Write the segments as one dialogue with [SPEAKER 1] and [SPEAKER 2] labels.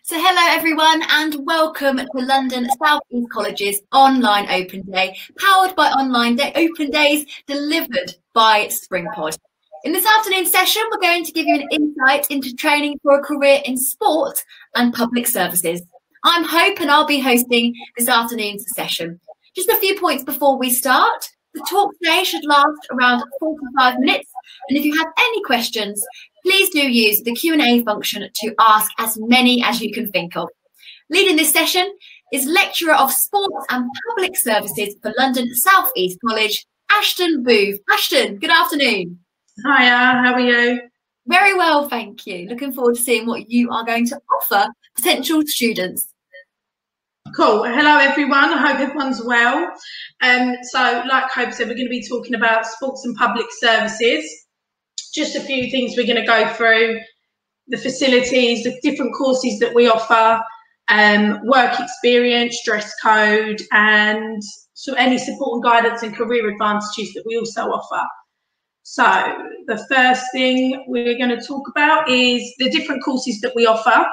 [SPEAKER 1] So hello everyone and welcome to London South East College's online open day, powered by Open Days, delivered by SpringPod. In this afternoon session, we're going to give you an insight into training for a career in sport and public services. I'm Hope and I'll be hosting this afternoon's session. Just a few points before we start. The talk today should last around 45 minutes, and if you have any questions, please do use the Q&A function to ask as many as you can think of. Leading this session is Lecturer of Sports and Public Services for London South East College, Ashton Booth. Ashton, good afternoon.
[SPEAKER 2] Hiya, how are you?
[SPEAKER 1] Very well, thank you. Looking forward to seeing what you are going to offer potential students.
[SPEAKER 2] Cool. Hello, everyone. I hope everyone's well. So, like Hope said, we're going to be talking about sports and public services. Just a few things we're going to go through: the facilities, the different courses that we offer, work experience, dress code, and so any support and guidance and career advantages that we also offer. So the first thing we're going to talk about is the different courses that we offer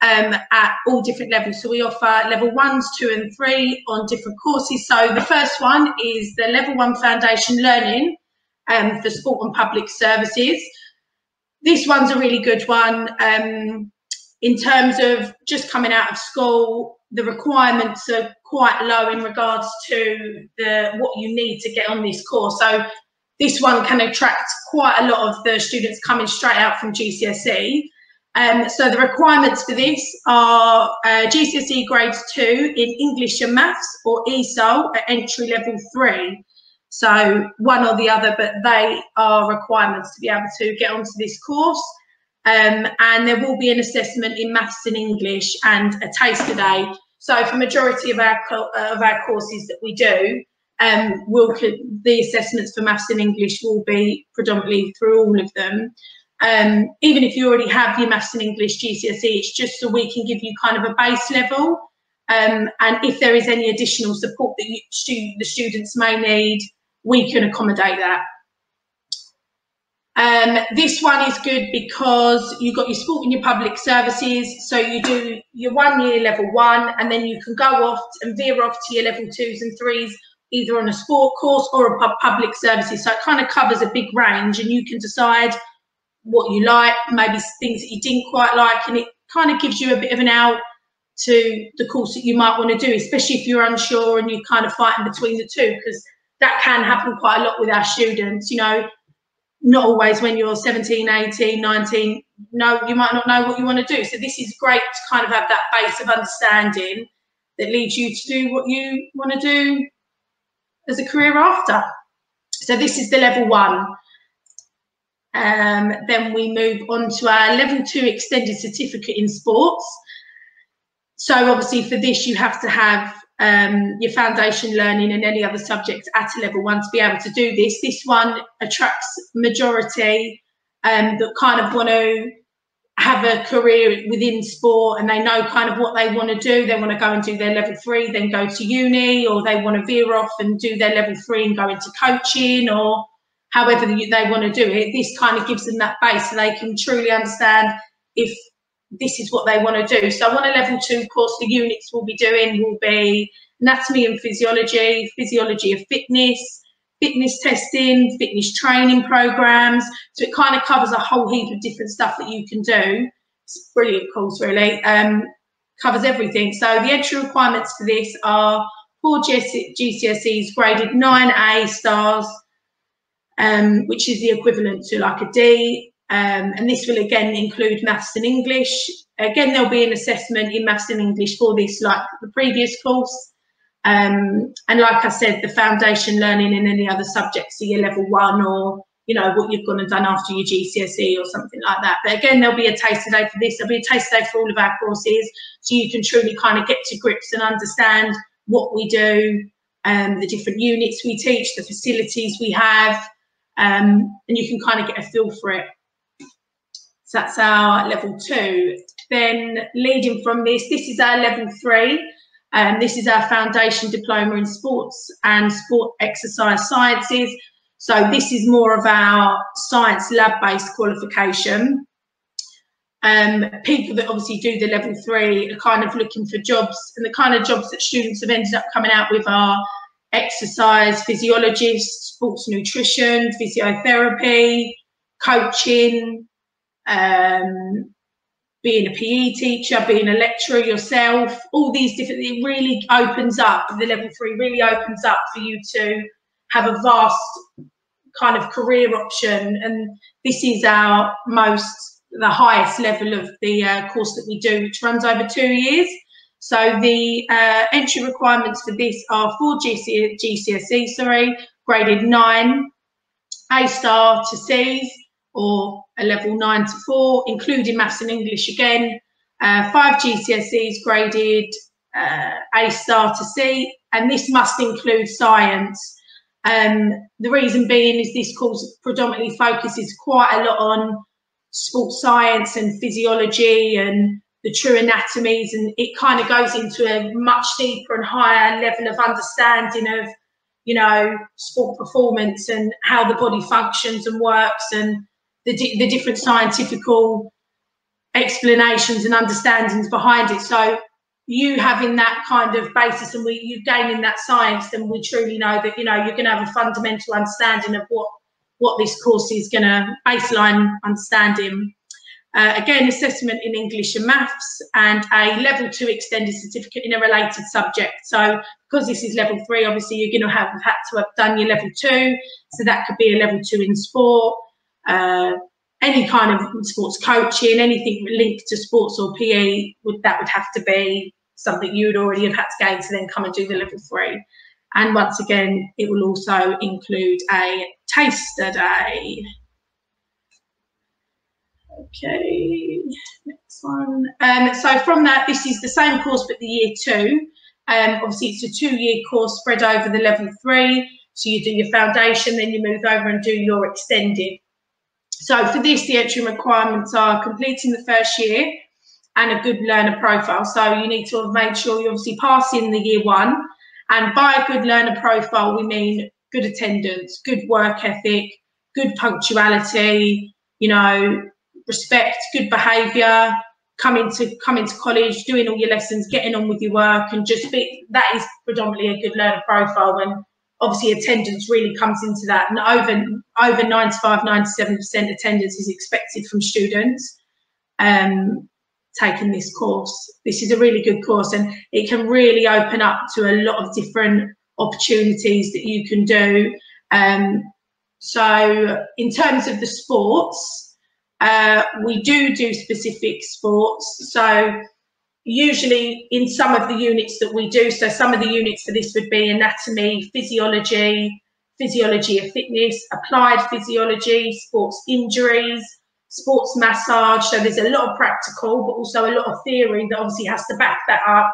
[SPEAKER 2] at all different levels. So we offer level 1s, 2 and 3 on different courses. So the first one is the level 1 foundation learning for sport and public services. This one's a really good one. In terms of just coming out of school, the requirements are quite low in regards to what you need to get on this course. So this one can attract quite a lot of the students coming straight out from GCSE. So the requirements for this are GCSE grades 2 in English and Maths, or ESOL at entry level 3. So one or the other, but they are requirements to be able to get onto this course. And there will be an assessment in Maths and English and a taster day. So for majority of our courses that we do, the assessments for Maths and English will be predominantly through all of them. Even if you already have your Maths and English GCSE, it's just so we can give you kind of a base level. And if there is any additional support that the students may need, we can accommodate that. This one is good because you've got your sport and your public services. So you do your 1 year level 1, and then you can go off and veer off to your level 2s and 3s, either on a sport course or a public services. So it kind of covers a big range, and you can decide what you like, maybe things that you didn't quite like, and it kind of gives you a bit of an out to the course that you might want to do, especially if you're unsure and you're kind of fighting between the two, because that can happen quite a lot with our students. You know, not always when you're 17, 18, 19, you might not know what you want to do. So this is great to kind of have that base of understanding that leads you to do what you want to do as a career after. So this is the level 1. Then we move on to our level 2 extended certificate in sports. So obviously for this, you have to have your foundation learning and any other subjects at a level 1 to be able to do this. This one attracts majority that kind of want to have a career within sport, and they know kind of what they want to do. They want to go and do their level 3, then go to uni, or they want to veer off and do their level 3 and go into coaching, or however they want to do it. This kind of gives them that base so they can truly understand if this is what they want to do. So on a level 2 course, the units we'll be doing will be anatomy and physiology, physiology of fitness, fitness testing, fitness training programs. So it kind of covers a whole heap of different stuff that you can do. It's a brilliant course, really. Covers everything. So the entry requirements for this are 4 GCSEs graded 9A stars, which is the equivalent to like a D. And this will again include Maths and English. Again, there'll be an assessment in Maths and English for this, like the previous course. And like I said, the foundation learning in any other subjects, so your level 1, or you know what you've gone and done after your GCSE or something like that. But again, there'll be a taster day for this. There'll be a taster day for all of our courses, so you can truly kind of get to grips and understand what we do, the different units we teach, the facilities we have, and you can kind of get a feel for it. So that's our level 2. Then leading from this is our level 3. This is our foundation diploma in sports and sport exercise sciences. So this is more of our science lab-based qualification. People that obviously do the level 3 are kind of looking for jobs, and the kind of jobs that students have ended up coming out with are exercise physiologist, sports nutrition, physiotherapy, coaching, being a PE teacher, being a lecturer yourself, all these different, it really opens up, the level 3 really opens up for you to have a vast kind of career option. And this is the highest level of the course that we do, which runs over 2 years. So the entry requirements for this are 4 GCSE, graded 9, A star to C's, or a level 9 to 4, including maths and English again, 5 GCSEs graded A star to C, and this must include science. The reason being is this course predominantly focuses quite a lot on sports science and physiology and the true anatomies, and it kind of goes into a much deeper and higher level of understanding of, you know, sport performance and how the body functions and works, and the different scientific explanations and understandings behind it. So you having that kind of basis and you gaining that science, then we truly know that, you know, you're going to have a fundamental understanding of what this course is going to, baseline understanding. Again, assessment in English and maths, and a level 2 extended certificate in a related subject. So because this is level 3, obviously you're going to have had to have done your level 2. So that could be a level 2 in sport, any kind of sports coaching, anything linked to sports or PE, that would have to be something you would already have had to gain to then come and do the level 3. And once again, it will also include a taster day. Okay, next one. So from that, this is the same course but the year 2. Obviously it's a 2-year course spread over the level 3. So you do your foundation, then you move over and do your extended. So for this, the entry requirements are completing the first year and a good learner profile. So you need to have made sure you obviously pass in the year 1. And by a good learner profile, we mean good attendance, good work ethic, good punctuality, you know, respect, good behaviour, coming to college, doing all your lessons, getting on with your work, and just that is predominantly a good learner profile, when obviously attendance really comes into that. And over 95–97% attendance is expected from students taking this course. This is a really good course, and it can really open up to a lot of different opportunities that you can do. So in terms of the sports, we do specific sports. So usually in some of the units that we do, so some of the units for this would be anatomy, physiology of fitness, applied physiology, sports injuries, sports massage. So there's a lot of practical, but also a lot of theory that obviously has to back that up.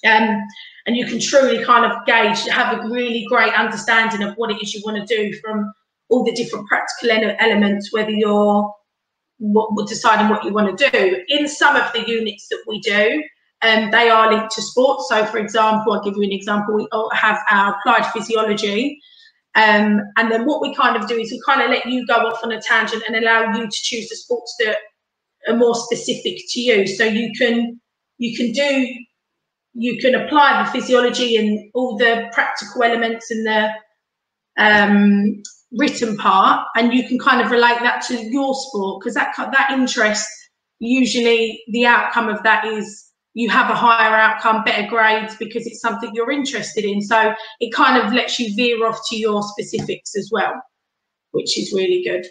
[SPEAKER 2] And you can truly kind of have a really great understanding of what it is you want to do from all the different practical elements, whether you're deciding what you want to do. In some of the units that we do, they are linked to sports. So for example, I'll give you an example. We have our applied physiology, and then what we kind of do is we kind of let you go off on a tangent and allow you to choose the sports that are more specific to you. So you can apply the physiology and all the practical elements and the written part, and you can kind of relate that to your sport, because that interest, usually the outcome of that is you have a higher outcome, better grades, because it's something you're interested in. So it kind of lets you veer off to your specifics as well, which is really good.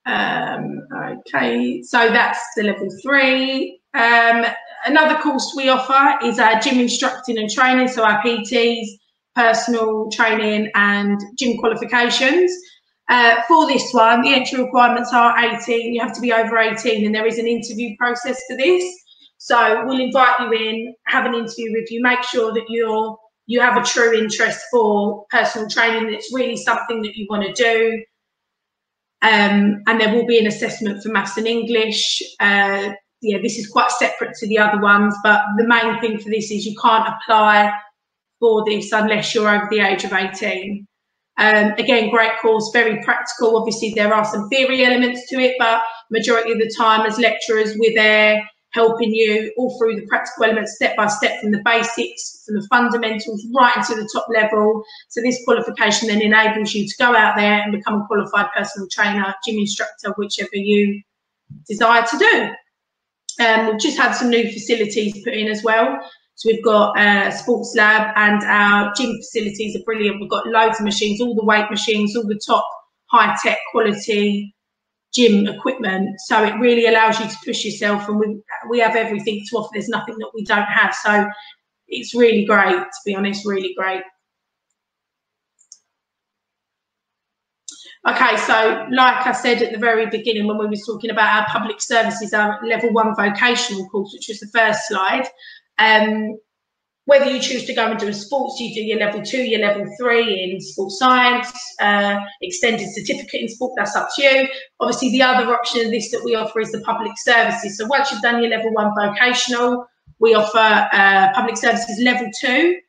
[SPEAKER 2] Okay, so that's the level 3. Another course we offer is our gym instructing and training, so our PTs, personal training and gym qualifications. For this one, the entry requirements are 18. You have to be over 18, and there is an interview process for this. So we'll invite you in, have an interview with you, make sure that you have a true interest for personal training, that it's really something that you want to do. And there will be an assessment for maths and English. Yeah, this is quite separate to the other ones, but the main thing for this is you can't apply for this unless you're over the age of 18. Again, great course, very practical. Obviously, there are some theory elements to it, but majority of the time as lecturers, we're there helping you all through the practical elements, step by step, from the basics, from the fundamentals, right into the top level. So this qualification then enables you to go out there and become a qualified personal trainer, gym instructor, whichever you desire to do. We've just had some new facilities put in as well. So we've got a sports lab, and our gym facilities are brilliant. We've got loads of machines, all the weight machines, all the top high-tech quality gym equipment. So it really allows you to push yourself, and we have everything to offer. There's nothing that we don't have. So it's really great, to be honest, really great. Okay, so like I said at the very beginning when we were talking about our public services, our level 1 vocational course, which was the first slide, whether you choose to go and do a sports, you do your level 2, your level 3 in sports science, extended certificate in sport, that's up to you. Obviously, the other option of this that we offer is the public services. So once you've done your level 1 vocational, we offer public services level 2,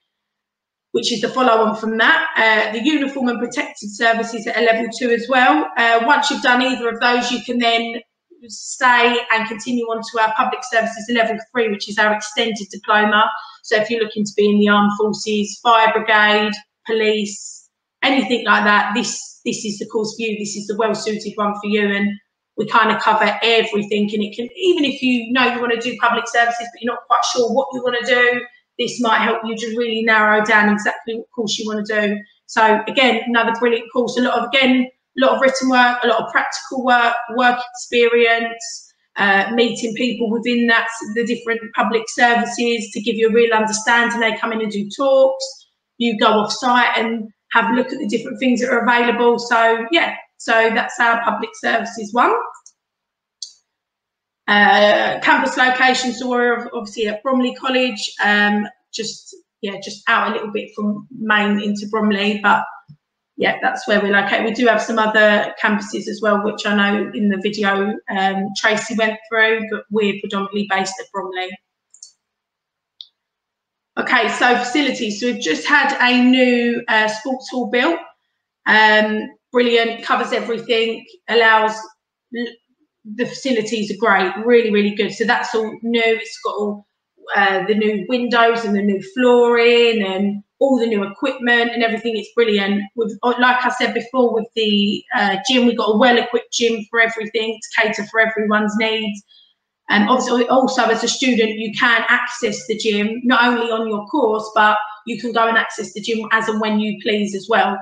[SPEAKER 2] which is the follow-on from that. The uniform and protected services at a level 2 as well. Once you've done either of those, you can then stay and continue on to our public services level 3, which is our extended diploma. So if you're looking to be in the armed forces, fire brigade, police, anything like that, this is the course for you. This is the well-suited one for you, and we kind of cover everything. And it can, even if you know you want to do public services but you're not quite sure what you want to do, this might help you to really narrow down exactly what course you want to do. So again, another brilliant course. A lot of written work, a lot of practical work, work experience, meeting people within the different public services to give you a real understanding. They come in and do talks. You go off site and have a look at the different things that are available. So yeah, so that's our public services one. Campus location, so we're obviously at Bromley College, just out a little bit from Maine into Bromley, but yeah, that's where we're located. We do have some other campuses as well, which I know in the video Tracy went through, but we're predominantly based at Bromley. Okay, so facilities. So we've just had a new sports hall built. Brilliant, covers everything, allows, the facilities are great, really, really good. So that's all new. It's got all the new windows and the new flooring and all the new equipment and everything. It's brilliant. Like I said before, with the gym, we've got a well-equipped gym for everything to cater for everyone's needs. And also as a student, you can access the gym not only on your course, but you can go and access the gym as and when you please as well.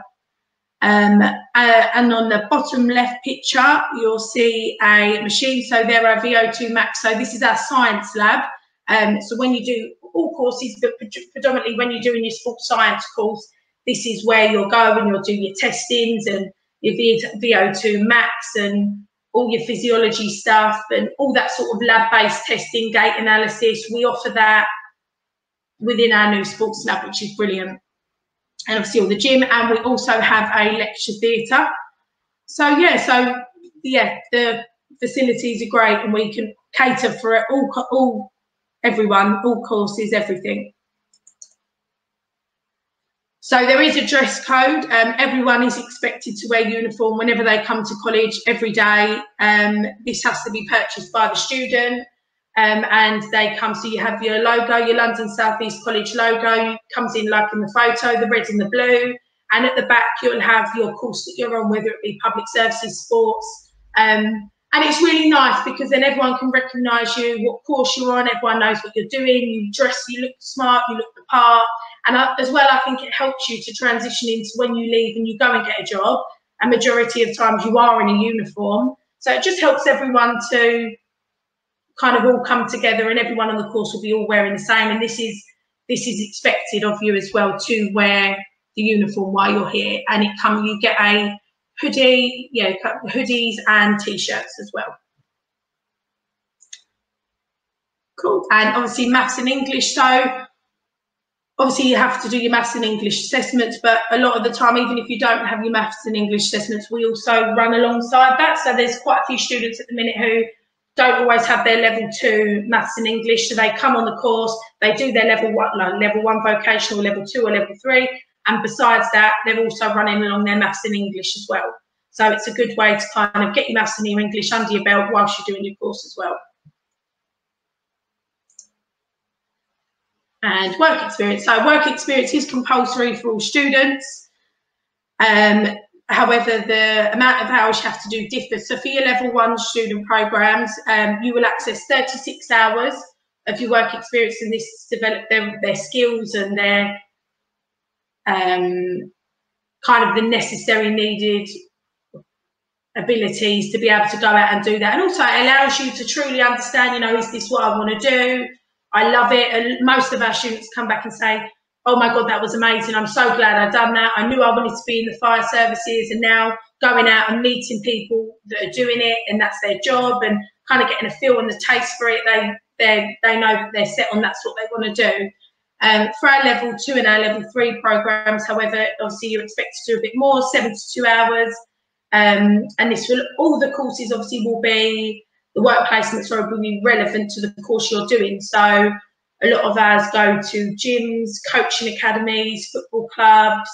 [SPEAKER 2] And on the bottom left picture, you'll see a machine. So there are VO2 max. So this is our science lab. So when you do all courses, but predominantly when you're doing your sports science course, this is where you'll go and you'll do your testings and your VO2 max and all your physiology stuff and all that sort of lab-based testing, gait analysis. We offer that within our new sports lab, which is brilliant. And obviously all the gym, and we also have a lecture theatre. So yeah, the facilities are great, and we can cater for everyone, all courses, everything. So there is a dress code. Everyone is expected to wear uniform whenever they come to college every day. This has to be purchased by the student. And they come, so you have your logo, your London South East College logo, comes in like in the photo, the red and the blue, and at the back you'll have your course that you're on, whether it be public services, sports, and it's really nice because then everyone can recognise you, what course you're on, everyone knows what you're doing, you dress, you look smart, you look the part, and as well I think it helps you to transition into when you leave and you go and get a job, and majority of times you are in a uniform, so it just helps everyone to kind of all come together, and everyone on the course will be all wearing the same, and this is expected of you as well, to wear the uniform while you're here. And you get a hoodie, hoodies and t-shirts as well. Cool. And obviously maths and English, so obviously you have to do your maths and English assessments, but a lot of the time, even if you don't have your maths and English assessments, we also run alongside that. So there's quite a few students at the minute who don't always have their level 2 maths and English, so they come on the course, they do their level 1 vocational, level 2 or level 3, and besides that, they're also running along their maths and English as well. So it's a good way to kind of get your maths and your English under your belt whilst you're doing your course as well. And work experience. So work experience is compulsory for all students. However, the amount of hours you have to do differs. So for your level 1 student programs, you will access 36 hours of your work experience, and this develop their skills and their kind of the necessary needed abilities to be able to go out and do that. And also it allows you to truly understand, you know, is this what I want to do? I love it. And most of our students come back and say, oh my God, that was amazing. I'm so glad I've done that. I knew I wanted to be in the fire services, and now going out and meeting people that are doing it and that's their job, and kind of getting a feel and the taste for it, they know that they're set on that's what they want to do. For our level 2 and our level 3 programs, however, obviously you're expected to do a bit more, 72 hours. And this will, all the courses obviously will be, the work placements will be relevant to the course you're doing. So a lot of ours go to gyms, coaching academies, football clubs,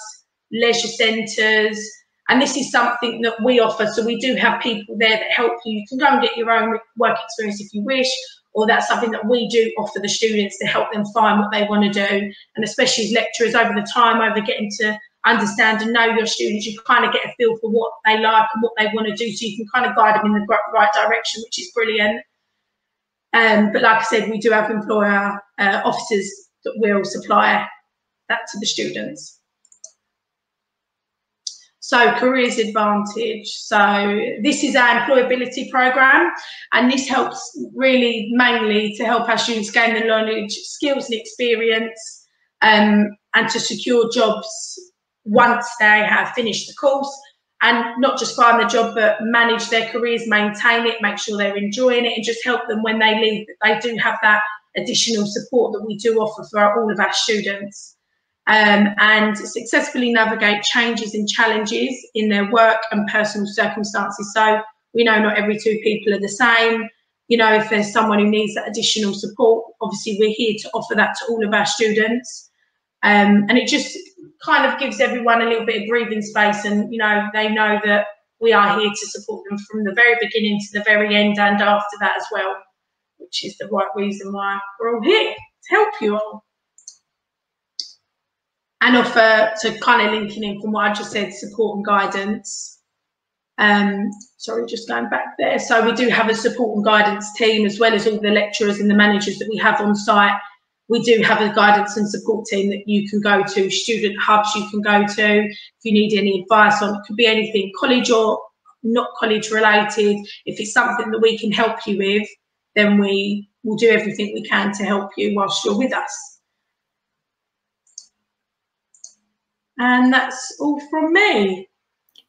[SPEAKER 2] leisure centres, and this is something that we offer. So we do have people there that help you. You can go and get your own work experience if you wish, or that's something that we do offer the students to help them find what they want to do. And especially as lecturers, over the time, over getting to understand and know your students, you kind of get a feel for what they like and what they want to do, so you can kind of guide them in the right direction, which is brilliant. But like I said, we do have employer officers that will supply that to the students. So Careers Advantage. So this is our employability program, and this helps really mainly to help our students gain the knowledge, skills and experience, and to secure jobs once they have finished the course, and not just find the job, but manage their careers, maintain it, make sure they're enjoying it, and just help them when they leave, that they do have that additional support that we do offer for all of our students. And successfully navigate changes and challenges in their work and personal circumstances. So we know not every 2 people are the same. You know, if there's someone who needs that additional support, obviously we're here to offer that to all of our students. And it just kind of gives everyone a little bit of breathing space, and you know, they know that we are here to support them from the very beginning to the very end, and after that as well, which is the right reason why we're all here, to help you all. And offer, to kind of linking in from what I just said, support and guidance. Sorry, just going back there. So we do have a support and guidance team, as well as all the lecturers and the managers that we have on site. We do have a guidance and support team that you can go to, student hubs you can go to if you need any advice on, it could be anything, college or not college related. If it's something that we can help you with, then we will do everything we can to help you whilst you're with us. And that's all from me.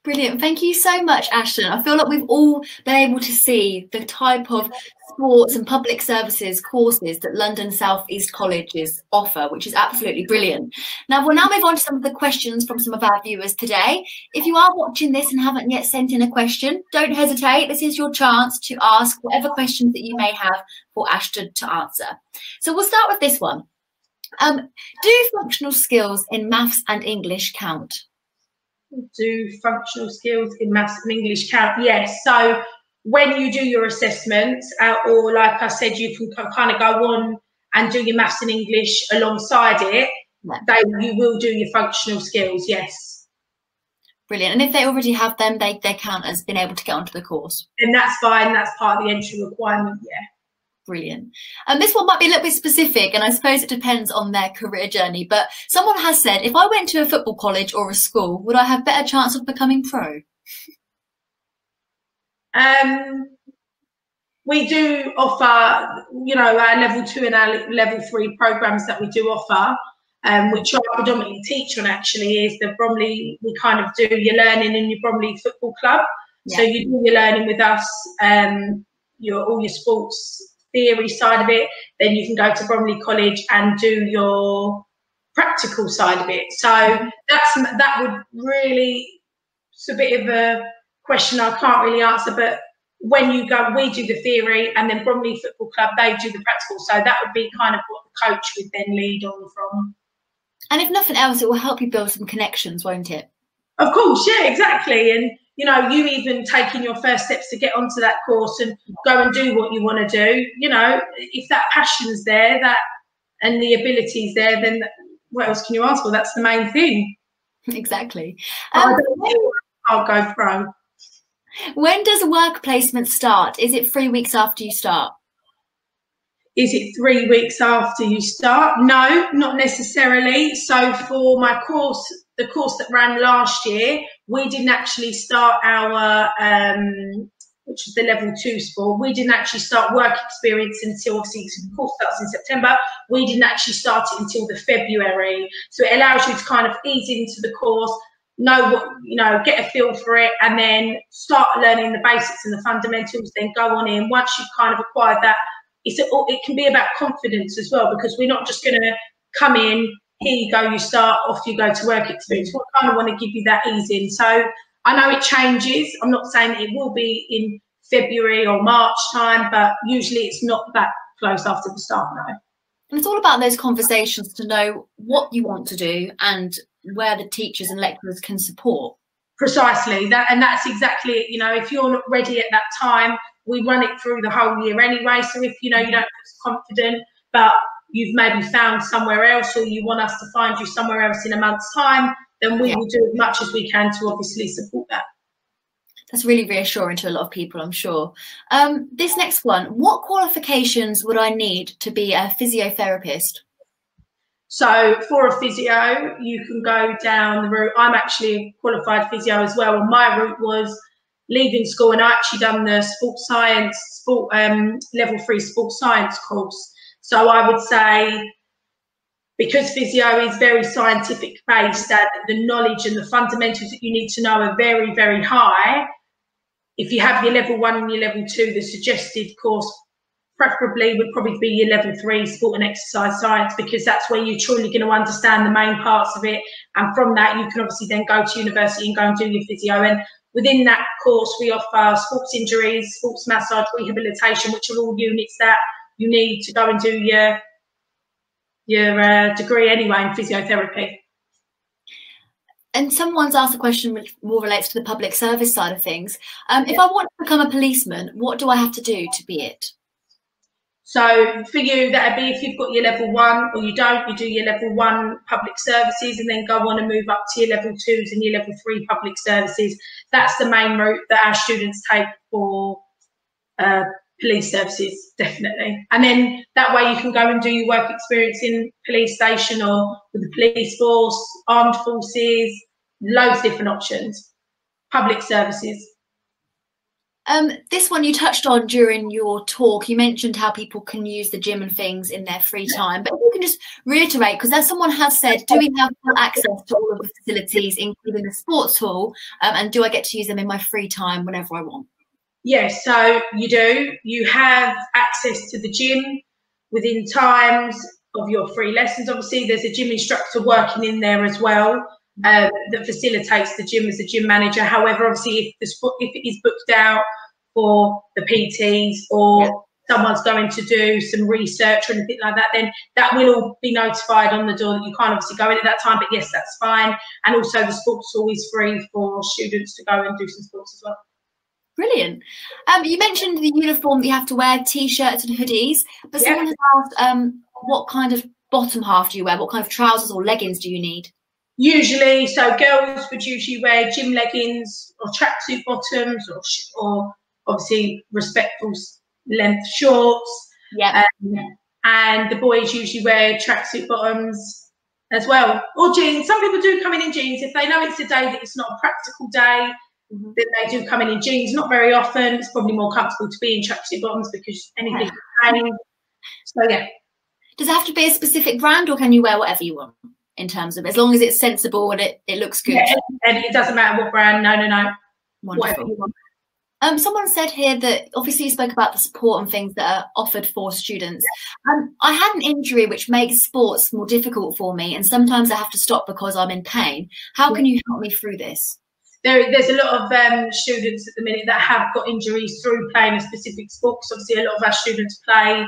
[SPEAKER 1] Brilliant. Thank you so much, Ashton. I feel like we've all been able to see the type of sports and public services courses that London South East colleges offer, which is absolutely brilliant. Now, we'll now move on to some of the questions from some of our viewers today. If you are watching this and haven't yet sent in a question, don't hesitate. This is your chance to ask whatever questions that you may have for Ashton to answer. So we'll start with this one. Do functional skills in maths and English count?
[SPEAKER 2] Do functional skills in maths and English count? Yes. So when you do your assessments, or like I said, you can kind of go on and do your maths and English alongside it. Yeah. You will do your functional skills, yes.
[SPEAKER 1] Brilliant. And if they already have them, they count as being able to get onto the course.
[SPEAKER 2] And that's fine. That's part of the entry requirement, yeah.
[SPEAKER 1] Brilliant. And this one might be a little bit specific, and I suppose it depends on their career journey, but someone has said, if I went to a football college or a school, would I have better chance of becoming pro?
[SPEAKER 2] We do offer, you know, our level 2 and our level 3 programs that we do offer, which I predominantly teach on actually, is the Bromley, we kind of do your learning in your Bromley Football Club. Yeah. So you do your learning with us, all your sports theory side of it, then you can go to Bromley College and do your practical side of it. So that would really, it's a bit of a question I can't really answer, but when you go, we do the theory, and then Bromley Football Club, they do the practical. So that would be kind of what the coach would then lead on from. And
[SPEAKER 1] if nothing else, it will help you build some connections, won't it?
[SPEAKER 2] Of course, yeah, exactly. And you know, you even taking your first steps to get onto that course and go and do what you want to do. You know, if that passion's there, that and the ability's there, then what else can you ask for? That's the main thing.
[SPEAKER 1] Exactly.
[SPEAKER 2] I'll go pro.
[SPEAKER 1] When does a work placement start? Is it 3 weeks after you start?
[SPEAKER 2] Is it 3 weeks after you start? No, not necessarily. So for my course, the course that ran last year, we didn't actually start our, which was the level 2 sport, we didn't actually start work experience until, obviously the course starts in September, we didn't actually start it until the February. So it allows you to kind of ease into the course, know what, you know, get a feel for it, and then start learning the basics and the fundamentals, then go on in. Once you've kind of acquired that, it can be about confidence as well, because we're not just going to come in, here you go, you start, off you go to work experience. We kind of want to give you that ease in. So I know it changes. I'm not saying that it will be in February or March time, but usually it's not that close after the start now.
[SPEAKER 1] And it's all about those conversations to know what you want to do and where the teachers and lecturers can support.
[SPEAKER 2] Precisely that, and that's exactly it. You know, if you're not ready at that time, we run it through the whole year anyway. So if you know you don't feel confident, but you've maybe found somewhere else, or you want us to find you somewhere else in a month's time, then we will do as much as we can to obviously support that.
[SPEAKER 1] That's really reassuring to a lot of people, I'm sure. This next one, what qualifications would I need to be a physiotherapist?
[SPEAKER 2] So for a physio, you can go down the route. I'm actually a qualified physio as well, and my route was leaving school, and I actually done the level 3 sports science course. So I would say, because physio is very scientific based, that the knowledge and the fundamentals that you need to know are very, very high. If you have your level 1 and your level 2, the suggested course preferably would probably be your level 3 sport and exercise science, because that's where you're truly going to understand the main parts of it. And from that, you can obviously then go to university and go and do your physio. And within that course, we offer sports injuries, sports massage, rehabilitation, which are all units that you need to go and do your degree anyway in physiotherapy.
[SPEAKER 1] And someone's asked a question which more relates to the public service side of things. If I want to become a policeman, what do I have to do to be it?
[SPEAKER 2] So for you, that'd be if you've got your level 1, or you don't, you do your level 1 public services and then go on and move up to your level 2s and your level 3 public services. That's the main route that our students take for police services, definitely. And then that way you can go and do your work experience in police station or with the police force, armed forces, loads of different options. Public services.
[SPEAKER 1] This one you touched on during your talk. You mentioned how people can use the gym and things in their free time, but you can just reiterate, because as someone has said, do we have full access to all of the facilities, including the sports hall, and do I get to use them in my free time whenever I want?
[SPEAKER 2] Yes, so you do. You have access to the gym within times of your free lessons. Obviously, there's a gym instructor working in there as well that facilitates the gym as a gym manager. However, obviously, if it is booked out for the PTs, or someone's going to do some research or anything like that, then that will all be notified on the door that you can't obviously go in at that time. But yes, that's fine. And also the sports hall is free for students to go and do some sports as well.
[SPEAKER 1] Brilliant. You mentioned the uniform that you have to wear, T-shirts and hoodies, but someone has asked what kind of bottom half do you wear? What kind of trousers or leggings do you need?
[SPEAKER 2] Usually, so girls would usually wear gym leggings or tracksuit bottoms, or obviously respectful length shorts.
[SPEAKER 1] Yeah.
[SPEAKER 2] And the boys usually wear tracksuit bottoms as well, or jeans. Some people do come in jeans if they know it's a day that it's not a practical day. Then they do come in jeans. Not very often. It's probably more comfortable to be in tracksuit bottoms because anything can change. So yeah.
[SPEAKER 1] Does it have to be a specific brand, or can you wear whatever you want in terms of, as long as it's sensible and it looks good?
[SPEAKER 2] Yeah, and it doesn't matter what brand. No.
[SPEAKER 1] Wonderful. Someone said here that obviously you spoke about the support and things that are offered for students. I had an injury which makes sports more difficult for me, and sometimes I have to stop because I'm in pain. How can you help me through this?
[SPEAKER 2] There's a lot of students at the minute that have got injuries through playing a specific sport. Because obviously a lot of our students play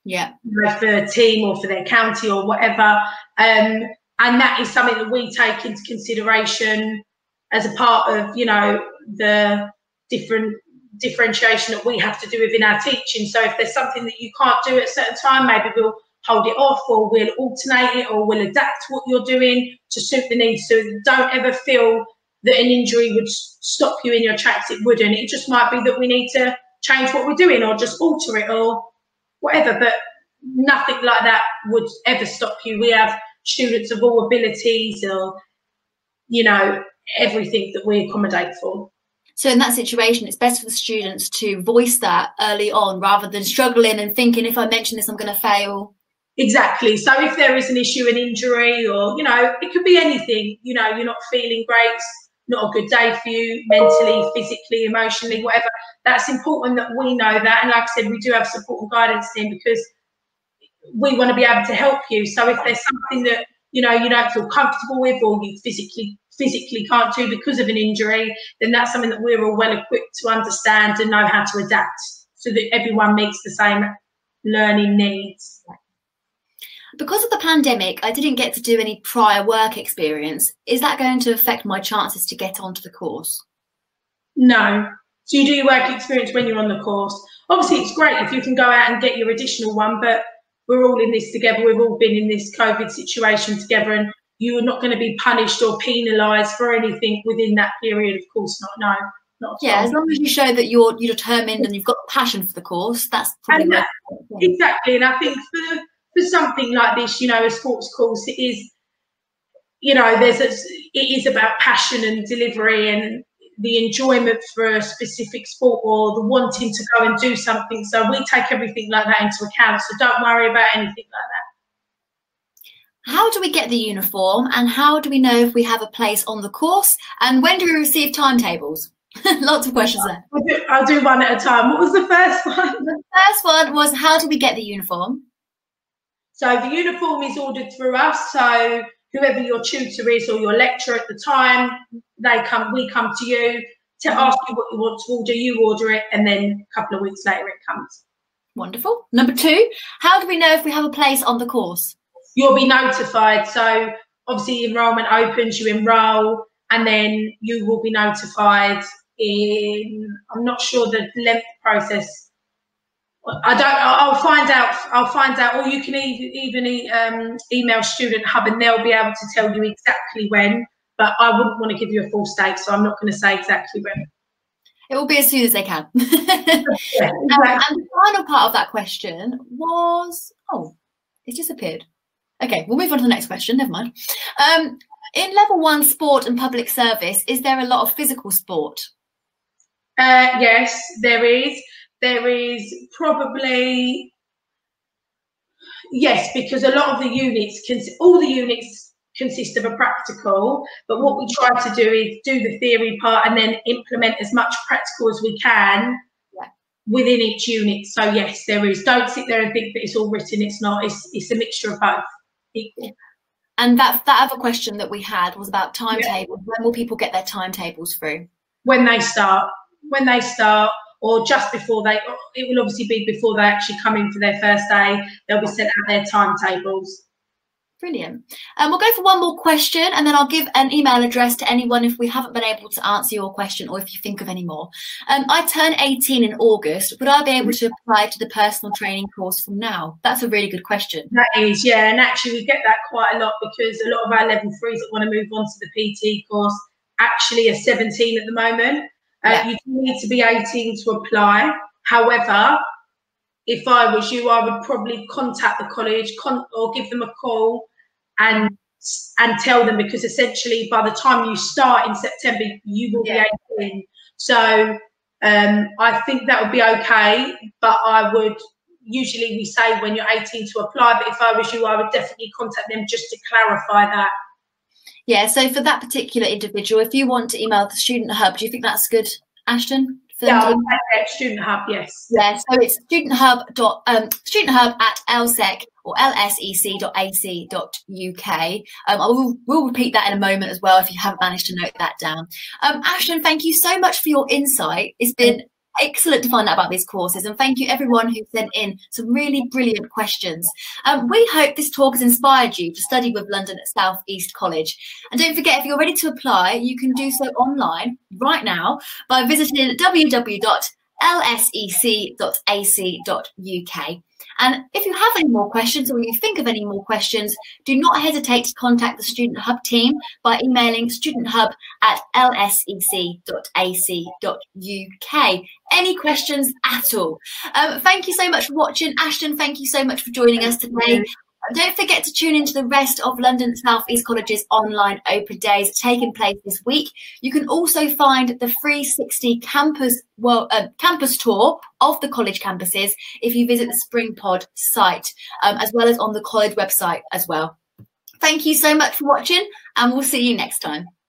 [SPEAKER 2] for a team or for their county or whatever. And that is something that we take into consideration as a part of, you know, the different differentiation that we have to do within our teaching. So if there's something that you can't do at a certain time, maybe we'll hold it off, or we'll alternate it, or we'll adapt what you're doing to suit the needs. So don't ever feel that an injury would stop you in your tracks. It wouldn't. It just might be that we need to change what we're doing, or just alter it, or whatever. But nothing like that would ever stop you. We have students of all abilities, or, you know, everything that we accommodate for.
[SPEAKER 1] So in that situation, it's best for the students to voice that early on, rather than struggling and thinking, if I mention this, I'm going to fail. Exactly.
[SPEAKER 2] So if there is an issue, an injury, or, you know, it could be anything, you know, you're not feeling great, not a good day for you, mentally, physically, emotionally, whatever, that's important that we know that. And like I said, we do have support and guidance team, because we want to be able to help you. So if there's something that, you know, you don't feel comfortable with, or you physically can't do because of an injury, then that's something that we're all well equipped to understand and know how to adapt, so that everyone meets the same learning needs.
[SPEAKER 1] Because of the pandemic, I didn't get to do any prior work experience. Is that going to affect my chances to get onto the course?
[SPEAKER 2] No. So you do your work experience when you're on the course. Obviously, it's great if you can go out and get your additional one, but we're all in this together. We've all been in this COVID situation together, and you're not going to be punished or penalised for anything within that period. Of course not. No, not at all.
[SPEAKER 1] Yeah, as long as you show that you're determined and you've got passion for the course, that's probably
[SPEAKER 2] exactly. And I think for something like this, you know, a sports course, it is, you know, it is about passion and delivery, and the enjoyment for a specific sport, or the wanting to go and do something. So we take everything like that into account. So don't worry about anything like that.
[SPEAKER 1] How do we get the uniform, and how do we know if we have a place on the course, and when do we receive timetables? Lots of questions there.
[SPEAKER 2] I'll do one at a time. What was the first one?
[SPEAKER 1] The first one was, how do we get the uniform?
[SPEAKER 2] So the uniform is ordered through us. So whoever your tutor is, or your lecturer at the time, we come to you to ask you what you want to order. You order it, and then a couple of weeks later it comes.
[SPEAKER 1] Wonderful. Number two, how do we know if we have a place on the course?
[SPEAKER 2] You'll be notified. So obviously enrolment opens, you enrol, and then you will be notified in, I'm not sure the length process. I'll find out, or you can even email Student Hub, and they'll be able to tell you exactly when, but I wouldn't want to give you a false date, so I'm not going to say exactly when.
[SPEAKER 1] It will be as soon as they can.
[SPEAKER 2] Yeah, exactly.
[SPEAKER 1] And the final part of that question was, oh, it disappeared. Okay, we'll move on to the next question, never mind. In level 1 sport and public service, is there a lot of physical sport?
[SPEAKER 2] Yes, there is. There is probably, yes, because a lot of the units, all the units consist of a practical, but what we try to do is do the theory part and then implement as much practical as we can within each unit. So yes, there is. Don't sit there and think that it's all written. It's not. It's a mixture of both. Equal.
[SPEAKER 1] And that other question that we had was about timetables. When will people get their timetables through?
[SPEAKER 2] When they start. When they start. Or just before it will obviously be before they actually come in for their first day. They'll be sent out their timetables.
[SPEAKER 1] Brilliant. We'll go for one more question, and then I'll give an email address to anyone if we haven't been able to answer your question, or if you think of any more. I turn 18 in August. Would I be able to apply to the personal training course from now? That's a really good question.
[SPEAKER 2] That is, yeah. And actually we get that quite a lot, because a lot of our level 3s that want to move on to the PT course actually are 17 at the moment. You do need to be 18 to apply. However, if I was you, I would probably contact the college or give them a call and tell them, because essentially by the time you start in September, you will be 18. So I think that would be okay, but I would, usually we say when you're 18 to apply, but if I was you, I would definitely contact them just to clarify that.
[SPEAKER 1] Yeah, so for that particular individual, if you want to email the Student Hub, do you think that's good, Ashton?
[SPEAKER 2] Yeah, I'll take Student Hub, yes.
[SPEAKER 1] Yeah, so it's studenthub at lsec or lsec.ac.uk. We'll repeat that in a moment as well if you haven't managed to note that down. Ashton, thank you so much for your insight. It's been excellent to find out about these courses, and thank you everyone who sent in some really brilliant questions. We hope this talk has inspired you to study with London South East College. And don't forget, if you're ready to apply, you can do so online right now by visiting www.lsec.ac.uk. And if you have any more questions, or you think of any more questions, do not hesitate to contact the Student Hub team by emailing studenthub@lsec.ac.uk. Any questions at all? Thank you so much for watching. Ashton, thank you so much for joining us today. Don't forget to tune into the rest of London South East College's online open days taking place this week. You can also find the 360 campus tour of the college campuses if you visit the SpringPod site, as well as on the college website as well. Thank you so much for watching, and we'll see you next time.